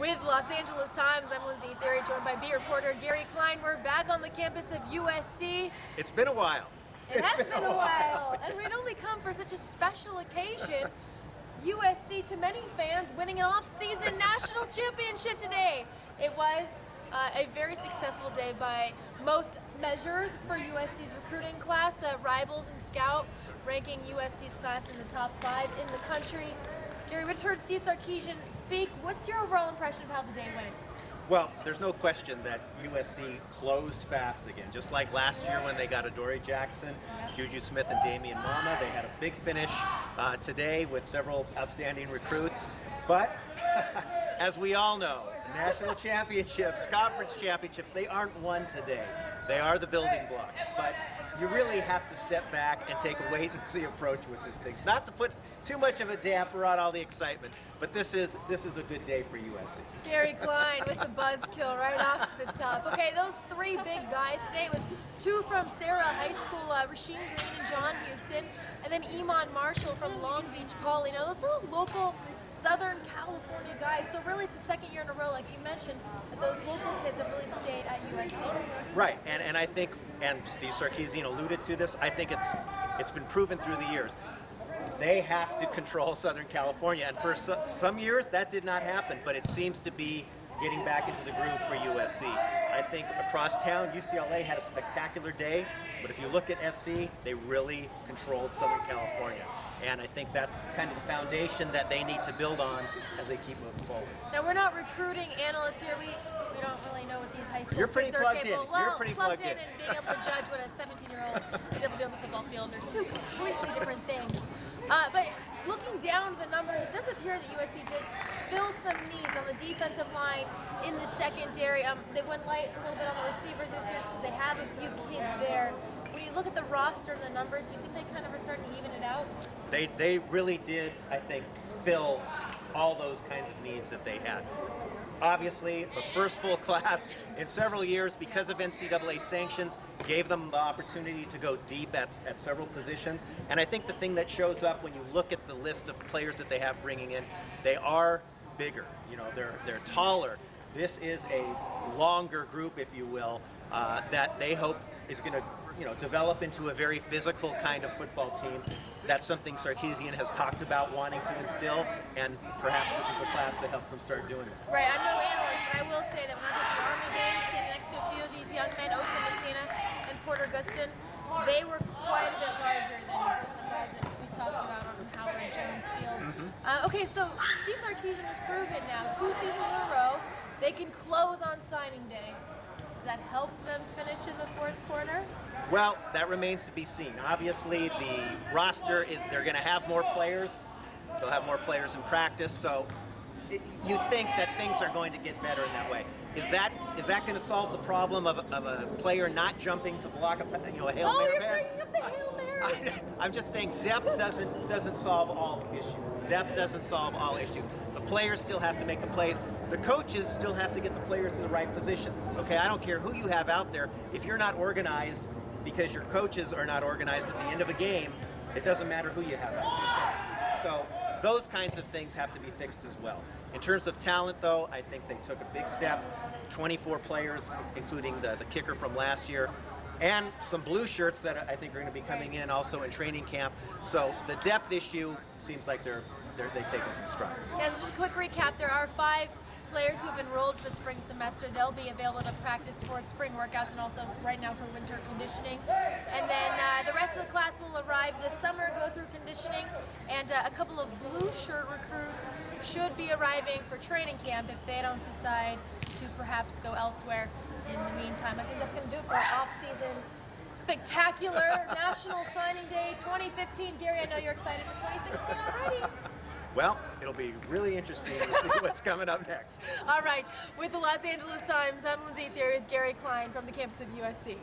With Los Angeles Times, I'm Lindsey, Thiry, joined by beat reporter Gary Klein. We're back on the campus of USC. It's been a while. It has been a while, and we'd only come for such a special occasion. USC, to many fans, winning an off-season national championship today. It was a very successful day by most measures for USC's recruiting class. Rivals and Scout ranking USC's class in the top 5 in the country. Gary, we just heard Steve Sarkisian speak. What's your overall impression of how the day went? Well, there's no question that USC closed fast again. Just like last year when they got Adoree Jackson, Juju Smith, and Damian Mama. They had a big finish today with several outstanding recruits. But as we all know, national championships, conference championships, they aren't won today. They are the building blocks. But you really have to step back and take a wait-and-see approach with these things. Not to put too much of a damper on all the excitement, but this is a good day for USC. Gary Klein with the buzzkill right off the top. Okay, those 3 big guys today was 2 from Sarah High School, Rasheem Green and John Houston, and then Iman Marshall from Long Beach Poly. Now, those are all local Southern California guys, so really it's the second year in a row, like you mentioned, that those local kids have really stayed at USC. Right, and I think, and Steve Sarkisian alluded to this, I think it's been proven through the years. They have to control Southern California, and for some years that did not happen, but it seems to be getting back into the groove for USC. I think across town, UCLA had a spectacular day, but if you look at SC, they really controlled Southern California. And I think that's kind of the foundation that they need to build on as they keep moving forward. Now, we're not recruiting analysts here. We don't really know what these high school You're pretty kids are plugged capable. in. Well, You're pretty plugged in and being able to judge what a 17-year-old is able to do on the football field are 2 completely different things. But looking down the numbers, it does appear that USC did fill some needs on the defensive line in the secondary. They went light a little bit on the receivers this year just because they have a few kids there. When you look at the roster and the numbers, do you think they kind of are starting to even it out? They really did, I think, fill all those kinds of needs that they had. Obviously, the first full class in several years because of NCAA sanctions gave them the opportunity to go deep at several positions. And I think the thing that shows up when you look at the list of players that they have bringing in, they are bigger. You know, they're taller. This is a longer group, if you will, that they hope is going to develop into a very physical kind of football team. That's something Sarkisian has talked about wanting to instill, and perhaps this is a class that helps them start doing this. Right, I'm no analyst, but I will say that when I was at the Army game, standing next to a few of these young men, Osa Messina and Porter Gustin, they were quite a bit larger than some of the guys that we talked about on Howard Jones Field. Okay, so Steve Sarkisian has proven now, 2 seasons in a row, they can close on signing day. Does that help them finish in the 4th quarter? Well, that remains to be seen. Obviously, the roster they're going to have more players. They'll have more players in practice, so you think that things are going to get better in that way. Is that going to solve the problem of a player not jumping to block a Hail Mary pass? You're bringing up the Hail Mary. I'm just saying depth doesn't solve all issues. Depth doesn't solve all issues. The players still have to make the plays. The coaches still have to get the players in the right position. Okay, I don't care who you have out there. If you're not organized because your coaches are not organized at the end of a game, it doesn't matter who you have out there. So those kinds of things have to be fixed as well. In terms of talent, though, I think they took a big step. 24 players, including the kicker from last year, and some blue shirts that I think are going to be coming in also in training camp. So the depth issue seems like they've taken some strides. Yeah, just a quick recap. There are 5 players who have enrolled for the spring semester. They'll be available to practice for spring workouts and also right now for winter conditioning. And then the rest of the class will arrive this summer, go through conditioning, and a couple of blue shirt recruits should be arriving for training camp if they don't decide to perhaps go elsewhere in the meantime. I think that's going to do it for our off-season spectacular National Signing Day 2015. Gary, I know you're excited for 2016 already. Well, it'll be really interesting to see what's coming up next. All right, with the Los Angeles Times, I'm Lindsey Thiry with Gary Klein from the campus of USC.